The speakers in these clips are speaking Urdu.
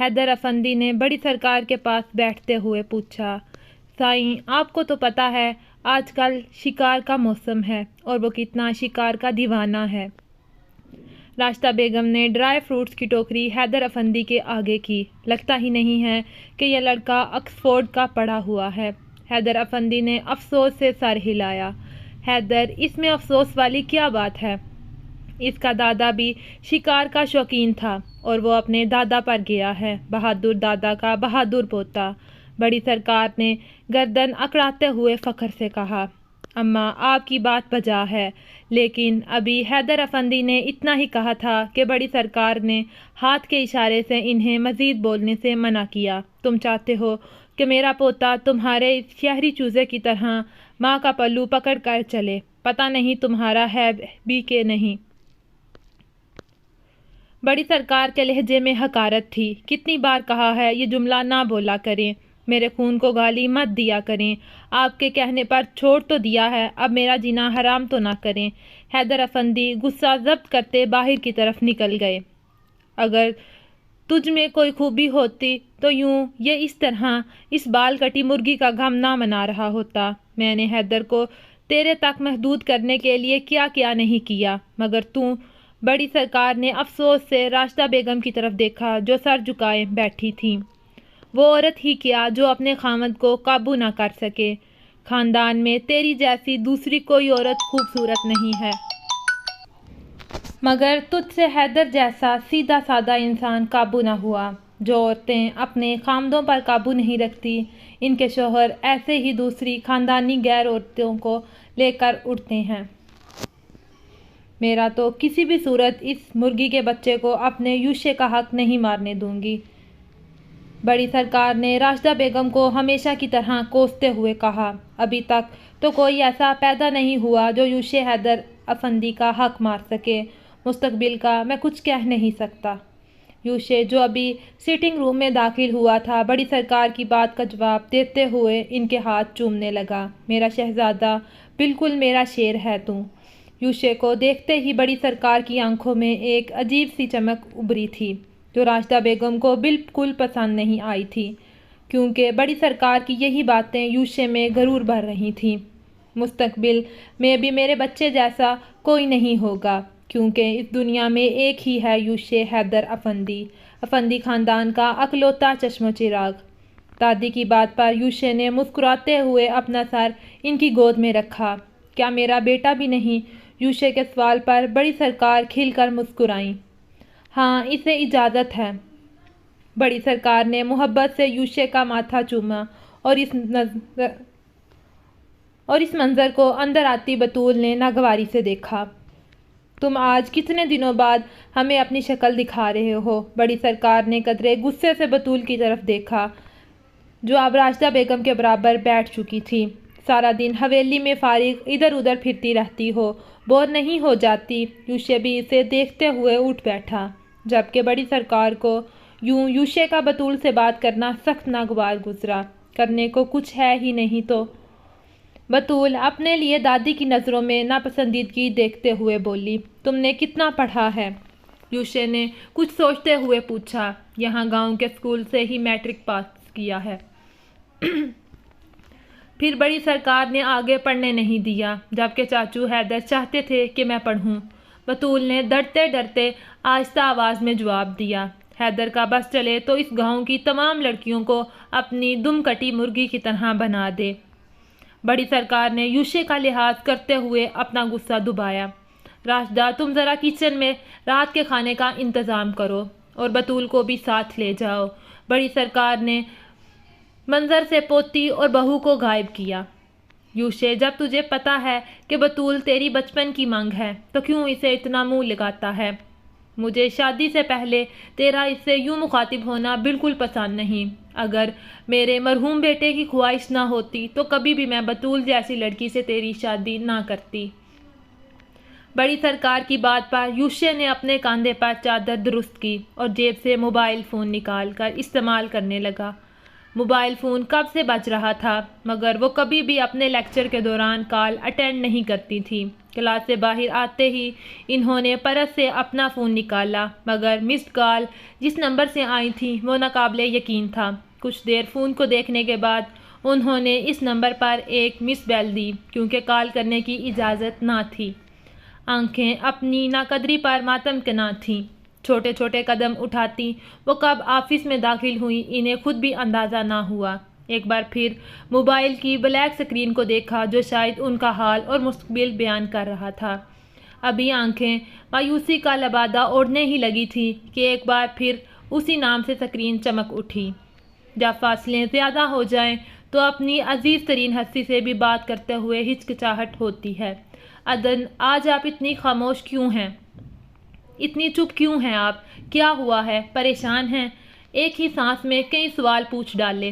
حیدر افندی نے بڑی سرکار کے پاس بیٹھتے ہوئے پوچھا۔ سائیں، آپ کو تو پتہ ہے آج کل شکار کا موسم ہے اور وہ کتنا شکار کا دیوانہ ہے۔ راشدہ بیگم نے ڈرائی فروٹس کی ٹوکری حیدر افندی کے آگے کی۔ لگتا ہی نہیں ہے کہ یہ لڑکا آکسفورڈ کا پڑھا ہوا ہے۔ حیدر افندی نے افسوس سے سر ہلایا۔ حیدر، اس میں افسوس والی کیا بات ہے؟ اس کا دادا بھی شکار کا شوقین تھا اور وہ اپنے دادا پر گیا ہے، بہادر دادا کا بہادر پوتا۔ بڑی سرکار نے گردن اکڑاتے ہوئے فخر سے کہا۔ اماں، آپ کی بات بجا ہے، لیکن ابھی حیدر افندی نے اتنا ہی کہا تھا کہ بڑی سرکار نے ہاتھ کے اشارے سے انہیں مزید بولنے سے منع کیا۔ تم چاہتے ہو کہ میرا پوتا تمہارے اس شہری چوزے کی طرح ماں کا پلو پکڑ کر چلے؟ پتہ نہیں تمہارا ہے بھی کہ نہیں۔ بڑی سرکار کے لہجے میں حقارت تھی۔ کتنی بار کہا ہے یہ جملہ نہ بولا کریں، میرے خون کو گالی مت دیا کریں۔ آپ کے کہنے پر چھوڑ تو دیا ہے، اب میرا جینا حرام تو نہ کریں۔ حیدر افندی غصہ ضبط کرتے باہر کی طرف نکل گئے۔ اگر تجھ میں کوئی خوبی ہوتی تو یوں یہ اس طرح اس بال کٹی مرغی کا غم نہ منا رہا ہوتا۔ میں نے حیدر کو تیرے تک محدود کرنے کے لیے کیا کیا نہیں کیا، مگر تو۔ بڑی سرکار نے افسوس سے راشدہ بیگم کی طرف دیکھا جو سر جھکائے بیٹھی تھی۔ وہ عورت ہی کیا جو اپنے خامد کو قابو نہ کر سکے۔ خاندان میں تیری جیسی دوسری کوئی عورت خوبصورت نہیں ہے، مگر تجھ سے حیدر جیسا سیدھا سادہ انسان قابو نہ ہوا۔ جو عورتیں اپنے خامدوں پر قابو نہیں رکھتی، ان کے شوہر ایسے ہی دوسری خاندانی غیر عورتوں کو لے کر اڑتے ہیں۔ میرا تو کسی بھی صورت اس مرغی کے بچے کو اپنے یوشے کا حق نہیں مارنے دوں گی۔ بڑی سرکار نے راشدہ بیگم کو ہمیشہ کی طرح کوستے ہوئے کہا۔ ابھی تک تو کوئی ایسا پیدا نہیں ہوا جو یوشے حیدر افندی کا حق مار سکے۔ مستقبل کا میں کچھ کہہ نہیں سکتا۔ یوشے جو ابھی سٹنگ روم میں داخل ہوا تھا، بڑی سرکار کی بات کا جواب دیتے ہوئے ان کے ہاتھ چومنے لگا۔ میرا شہزادہ، بالکل میرا شیر ہے تو۔ یوشے کو دیکھتے ہی بڑی سرکار کی آنکھوں میں ایک عجیب سی چمک ابھری تھی جو راشدہ بیگم کو بالکل پسند نہیں آئی تھی، کیونکہ بڑی سرکار کی یہی باتیں یوشے میں غرور بھر رہی تھیں۔ مستقبل میں بھی میرے بچے جیسا کوئی نہیں ہوگا، کیونکہ اس دنیا میں ایک ہی ہے یوشے حیدر افندی، افندی خاندان کا اکلوتا چشم و چراغ۔ دادی کی بات پر یوشے نے مسکراتے ہوئے اپنا سر ان کی گود میں رکھا۔ کیا میرا بیٹا بھی نہیں؟ یوشے کے سوال پر بڑی سرکار کھل کر مسکرائیں۔ ہاں، اسے اجازت ہے۔ بڑی سرکار نے محبت سے یوشے کا ماتھا چوما اور اس منظر کو اندر آتی بطول نے ناگواری سے دیکھا۔ تم آج کتنے دنوں بعد ہمیں اپنی شکل دکھا رہے ہو؟ بڑی سرکار نے قدرے غصے سے بطول کی طرف دیکھا جو اب راشدہ بیگم کے برابر بیٹھ چکی تھی۔ سارا دن حویلی میں فارغ ادھر ادھر پھرتی رہتی ہو، بور نہیں ہو جاتی؟ یوشے بھی اسے دیکھتے ہوئے اٹھ بیٹھا، جبکہ بڑی سرکار کو یوں یوشے کا بطول سے بات کرنا سخت ناگوار گزرا۔ کرنے کو کچھ ہے ہی نہیں تو؟ بطول اپنے لیے دادی کی نظروں میں ناپسندیدگی دیکھتے ہوئے بولی۔ تم نے کتنا پڑھا ہے؟ یوشے نے کچھ سوچتے ہوئے پوچھا۔ یہاں گاؤں کے اسکول سے ہی میٹرک پاس کیا ہے۔ پھر بڑی سرکار نے آگے پڑھنے نہیں دیا، جبکہ چاچو حیدر چاہتے تھے کہ میں پڑھوں۔ بطول نے ڈرتے ڈرتے آہستہ آواز میں جواب دیا۔ حیدر کا بس چلے تو اس گاؤں کی تمام لڑکیوں کو اپنی دم کٹی مرغی کی طرح بنا دے۔ بڑی سرکار نے یوشے کا لحاظ کرتے ہوئے اپنا غصہ دبایا۔ راشدہ، تم ذرا کچن میں رات کے کھانے کا انتظام کرو اور بطول کو بھی ساتھ لے جاؤ۔ بڑی سرکار نے منظر سے پوتی اور بہو کو غائب کیا۔ یوشے، جب تجھے پتا ہے کہ بطول تیری بچپن کی منگ ہے تو کیوں اسے اتنا منہ لگاتا ہے؟ مجھے شادی سے پہلے تیرا اس سے یوں مخاطب ہونا بالکل پسند نہیں۔ اگر میرے مرحوم بیٹے کی خواہش نہ ہوتی تو کبھی بھی میں بطول جیسی لڑکی سے تیری شادی نہ کرتی۔ بڑی سرکار کی بات پر یوشے نے اپنے کاندھے پر چادر درست کی اور جیب سے موبائل فون نکال کر استعمال کرنے لگا۔ موبائل فون کب سے بج رہا تھا، مگر وہ کبھی بھی اپنے لیکچر کے دوران کال اٹینڈ نہیں کرتی تھی۔ کلاس سے باہر آتے ہی انہوں نے پرس سے اپنا فون نکالا، مگر مسڈ کال جس نمبر سے آئی تھی وہ ناقابل یقین تھا۔ کچھ دیر فون کو دیکھنے کے بعد انہوں نے اس نمبر پر ایک مس بیل دی، کیونکہ کال کرنے کی اجازت نہ تھی۔ آنکھیں اپنی ناقدری پر ماتم کنا تھیں۔ چھوٹے چھوٹے قدم اٹھاتی وہ کب آفس میں داخل ہوئی انہیں خود بھی اندازہ نہ ہوا۔ ایک بار پھر موبائل کی بلیک سکرین کو دیکھا جو شاید ان کا حال اور مستقبل بیان کر رہا تھا۔ ابھی آنکھیں مایوسی کا لبادہ اوڑھنے ہی لگی تھی کہ ایک بار پھر اسی نام سے سکرین چمک اٹھی۔ جب فاصلے زیادہ ہو جائیں تو اپنی عزیز ترین ہستی سے بھی بات کرتے ہوئے ہچکچاہٹ ہوتی ہے۔ عدن، آج آپ اتنی خاموش کیوں ہیں؟ اتنی چپ کیوں ہیں آپ؟ کیا ہوا ہے؟ پریشان ہیں؟ ایک ہی سانس میں کئی سوال پوچھ ڈالے۔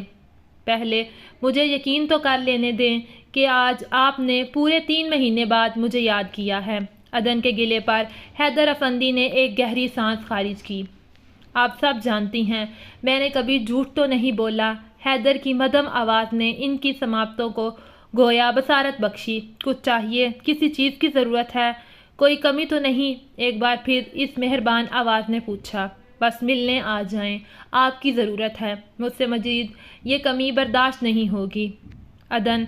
پہلے مجھے یقین تو کر لینے دیں کہ آج آپ نے پورے 3 مہینے بعد مجھے یاد کیا ہے۔ عدن کے گلے پر حیدر افندی نے ایک گہری سانس خارج کی۔ آپ سب جانتی ہیں میں نے کبھی جھوٹ تو نہیں بولا۔ حیدر کی مدھم آواز نے ان کی سماعتوں کو گویا بصارت بخشی۔ کچھ چاہیے؟ کسی چیز کی ضرورت ہے؟ کوئی کمی تو نہیں؟ ایک بار پھر اس مہربان آواز نے پوچھا۔ بس ملنے آ جائیں، آپ کی ضرورت ہے، مجھ سے مزید یہ کمی برداشت نہیں ہوگی۔ عدن،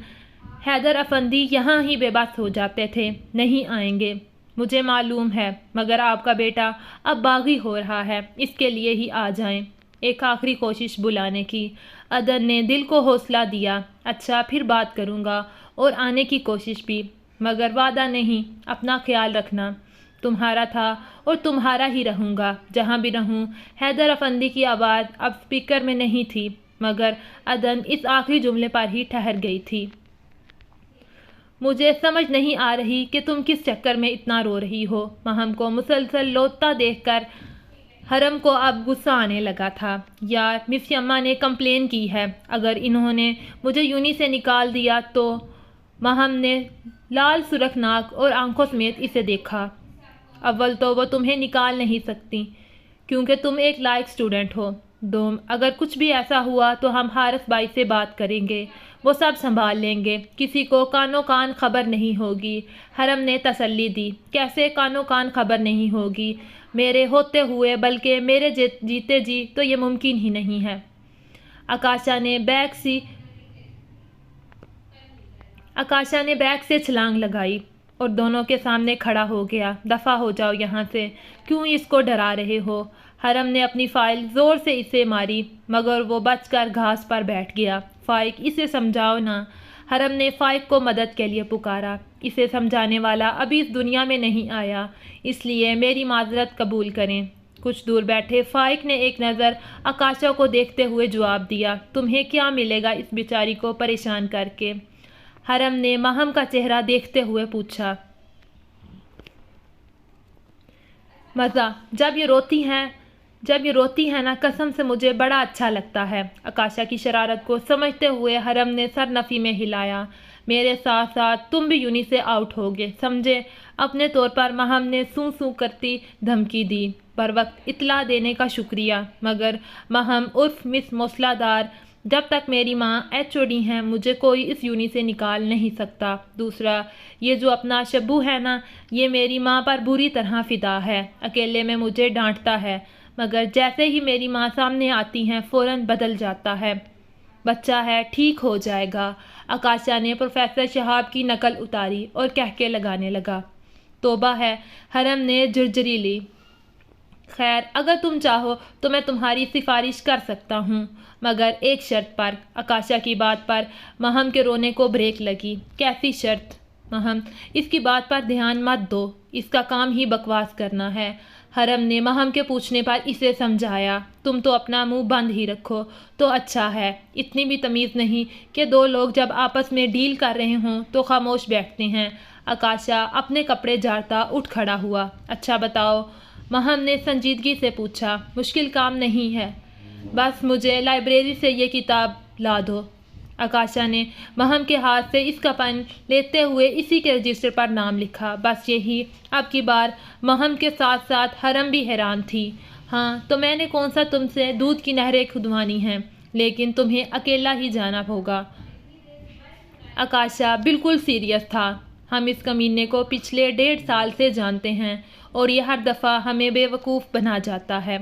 حیدر افندی یہاں ہی بے بس ہو جاتے تھے۔ نہیں آئیں گے، مجھے معلوم ہے، مگر آپ کا بیٹا اب باغی ہو رہا ہے، اس کے لیے ہی آ جائیں۔ ایک آخری کوشش بلانے کی۔ عدن نے دل کو حوصلہ دیا۔ اچھا، پھر بات کروں گا اور آنے کی کوشش بھی، مگر وعدہ نہیں۔ اپنا خیال رکھنا۔ تمہارا تھا اور تمہارا ہی رہوں گا جہاں بھی رہوں۔ حیدر افندی کی آواز اب اسپیکر میں نہیں تھی، مگر عدن اس آخری جملے پر ہی ٹھہر گئی تھی۔ مجھے سمجھ نہیں آ رہی کہ تم کس چکر میں اتنا رو رہی ہو۔ مہم کو مسلسل لوٹتا دیکھ کر حرم کو اب غصہ آنے لگا تھا۔ یار، مس یما نے کمپلین کی ہے، اگر انہوں نے مجھے یونی سے نکال دیا تو۔ مہم نے لال سرخ ناک اور آنکھوں سمیت اسے دیکھا۔ اول تو وہ تمہیں نکال نہیں سکتی کیونکہ تم ایک لائق اسٹوڈنٹ ہو۔ دوم، اگر کچھ بھی ایسا ہوا تو ہم حارث بھائی سے بات کریں گے، وہ سب سنبھال لیں گے، کسی کو کانوں کان خبر نہیں ہوگی۔ حرم نے تسلی دی۔ کیسے کانوں کان خبر نہیں ہوگی؟ میرے ہوتے ہوئے، بلکہ میرے جیتے جی تو یہ ممکن ہی نہیں ہے۔ آکاشا نے بیگ سے چھلانگ لگائی اور دونوں کے سامنے کھڑا ہو گیا۔ دفع ہو جاؤ یہاں سے، کیوں اس کو ڈرا رہے ہو؟ حرم نے اپنی فائل زور سے اسے ماری، مگر وہ بچ کر گھاس پر بیٹھ گیا۔ فائق، اسے سمجھاؤ نا۔ حرم نے فائق کو مدد کے لیے پکارا۔ اسے سمجھانے والا ابھی اس دنیا میں نہیں آیا، اس لیے میری معذرت قبول کریں۔ کچھ دور بیٹھے فائق نے ایک نظر آکاشا کو دیکھتے ہوئے جواب دیا، تمہیں کیا ملے گا اس بیچاری کو پریشان کر کے؟ حرم نے مہم کا چہرہ دیکھتے ہوئے پوچھا۔ مزہ، جب یہ روتی ہے نا، قسم سے مجھے بڑا اچھا لگتا ہے۔ آکاشا کی شرارت کو سمجھتے ہوئے حرم نے سر نفی میں ہلایا۔ میرے ساتھ ساتھ تم بھی یونی سے آؤٹ ہوگے، سمجھے؟ اپنے طور پر مہم نے سوں سوں کرتی دھمکی دی۔ بروقت اطلاع دینے کا شکریہ، مگر مہم عرف مس موصلہ دار، جب تک میری ماں HOD ہیں مجھے کوئی اس یونی سے نکال نہیں سکتا۔ دوسرا، یہ جو اپنا شبو ہے نا، یہ میری ماں پر بری طرح فدا ہے، اکیلے میں مجھے ڈانٹتا ہے، مگر جیسے ہی میری ماں سامنے آتی ہیں فوراً بدل جاتا ہے۔ بچہ ہے، ٹھیک ہو جائے گا۔ آکاشا نے پروفیسر شہاب کی نقل اتاری اور کہکے لگانے لگا۔ توبہ ہے، حرم نے جرجری لی۔ خیر، اگر تم چاہو تو میں تمہاری سفارش کر سکتا ہوں، مگر ایک شرط پر۔ آکاشا کی بات پر مہم کے رونے کو بریک لگی۔ کیسی شرط؟ مہم، اس کی بات پر دھیان مت دو، اس کا کام ہی بکواس کرنا ہے۔ حرم نے مہم کے پوچھنے پر اسے سمجھایا۔ تم تو اپنا منہ بند ہی رکھو تو اچھا ہے، اتنی بھی تمیز نہیں کہ دو لوگ جب آپس میں ڈیل کر رہے ہوں تو خاموش بیٹھتے ہیں۔ آکاشا اپنے کپڑے جھاڑتا اٹھ کھڑا ہوا۔ اچھا بتاؤ، مہم نے سنجیدگی سے پوچھا۔ مشکل کام نہیں ہے، بس مجھے لائبریری سے یہ کتاب لا دو۔ آکاشا نے مہم کے ہاتھ سے اس کا پن لیتے ہوئے اسی کے رجسٹر پر نام لکھا۔ بس یہی؟ اب کی بار مہم کے ساتھ ساتھ حرم بھی حیران تھی۔ ہاں، تو میں نے کون سا تم سے دودھ کی نہریں کھدوانی ہیں؟ لیکن تمہیں اکیلا ہی جانا ہوگا۔ آکاشا بالکل سیریس تھا۔ ہم اس کمینے کو پچھلے 1.5 سال سے جانتے ہیں اور یہ ہر دفعہ ہمیں بے وقوف بنا جاتا ہے،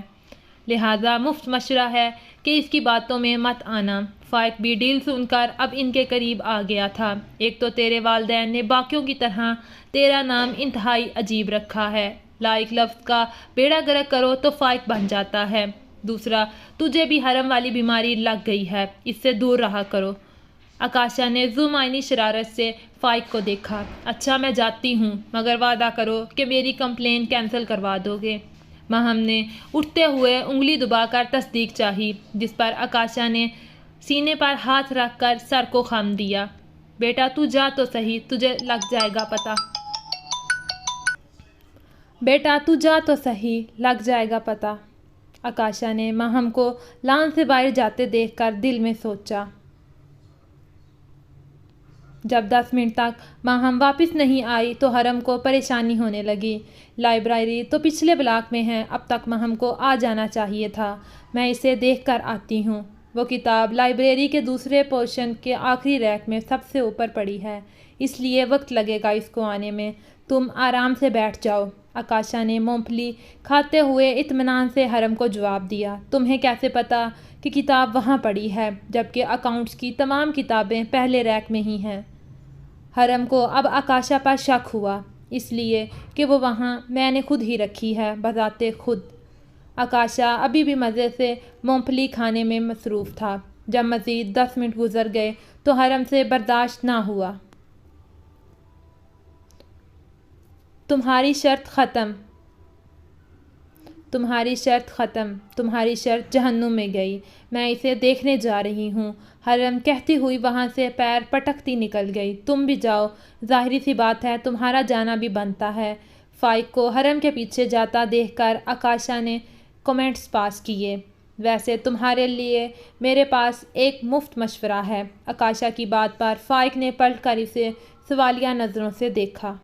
لہٰذا مفت مشورہ ہے کہ اس کی باتوں میں مت آنا۔ فائق بھی ڈیل سن کر اب ان کے قریب آ گیا تھا۔ ایک تو تیرے والدین نے باقیوں کی طرح تیرا نام انتہائی عجیب رکھا ہے، لائق لفظ کا بیڑا گرک کرو تو فائق بن جاتا ہے۔ دوسرا، تجھے بھی حرم والی بیماری لگ گئی ہے، اس سے دور رہا کرو۔ آکاشا نے ذو معنی شرارت سے فائق کو دیکھا۔ اچھا میں جاتی ہوں، مگر وعدہ کرو کہ میری کمپلین کینسل کروا دو گے۔ ماہم نے اٹھتے ہوئے انگلی دبا کر تصدیق چاہی، جس پر آکاشا نے سینے پر ہاتھ رکھ کر سر کو خم دیا۔ بیٹا تو جا تو صحیح، تجھے لگ جائے گا پتہ۔ بیٹا تو جا تو صحیح، لگ جائے گا پتہ۔ آکاشا نے ماہم کو لان سے باہر جاتے دیکھ کر دل میں سوچا۔ جب 10 منٹ تک ماہم واپس نہیں آئی تو حرم کو پریشانی ہونے لگی۔ لائبریری تو پچھلے بلاک میں ہے، اب تک ماہم کو آ جانا چاہیے تھا۔ میں اسے دیکھ کر آتی ہوں۔ وہ کتاب لائبریری کے دوسرے پورشن کے آخری ریک میں سب سے اوپر پڑی ہے، اس لیے وقت لگے گا اس کو آنے میں۔ تم آرام سے بیٹھ جاؤ۔ آکاشا نے مونگ پھلی کھاتے ہوئے اطمینان سے حرم کو جواب دیا۔ تمہیں کیسے پتا کہ کتاب وہاں پڑی ہے، جبکہ اکاؤنٹس کی تمام کتابیں پہلے ریک میں ہی ہیں؟ حرم کو اب آکاشا پر شک ہوا، اس لیے کہ وہ وہاں میں نے خود ہی رکھی ہے، بذات خود۔ آکاشا ابھی بھی مزے سے مونگ پھلی کھانے میں مصروف تھا۔ جب مزید 10 منٹ گزر گئے تو حرم سے برداشت نہ ہوا۔ تمہاری شرط ختم، تمہاری شرط ختم، تمہاری شرط جہنم میں گئی، میں اسے دیکھنے جا رہی ہوں۔ حرم کہتی ہوئی وہاں سے پیر پٹکتی نکل گئی۔ تم بھی جاؤ، ظاہری سی بات ہے تمہارا جانا بھی بنتا ہے۔ فائق کو حرم کے پیچھے جاتا دیکھ کر آکاشا نے کومنٹس پاس کیے۔ ویسے تمہارے لیے میرے پاس ایک مفت مشورہ ہے۔ آکاشا کی بات پر فائق نے پلٹ کر اسے سوالیہ نظروں سے دیکھا۔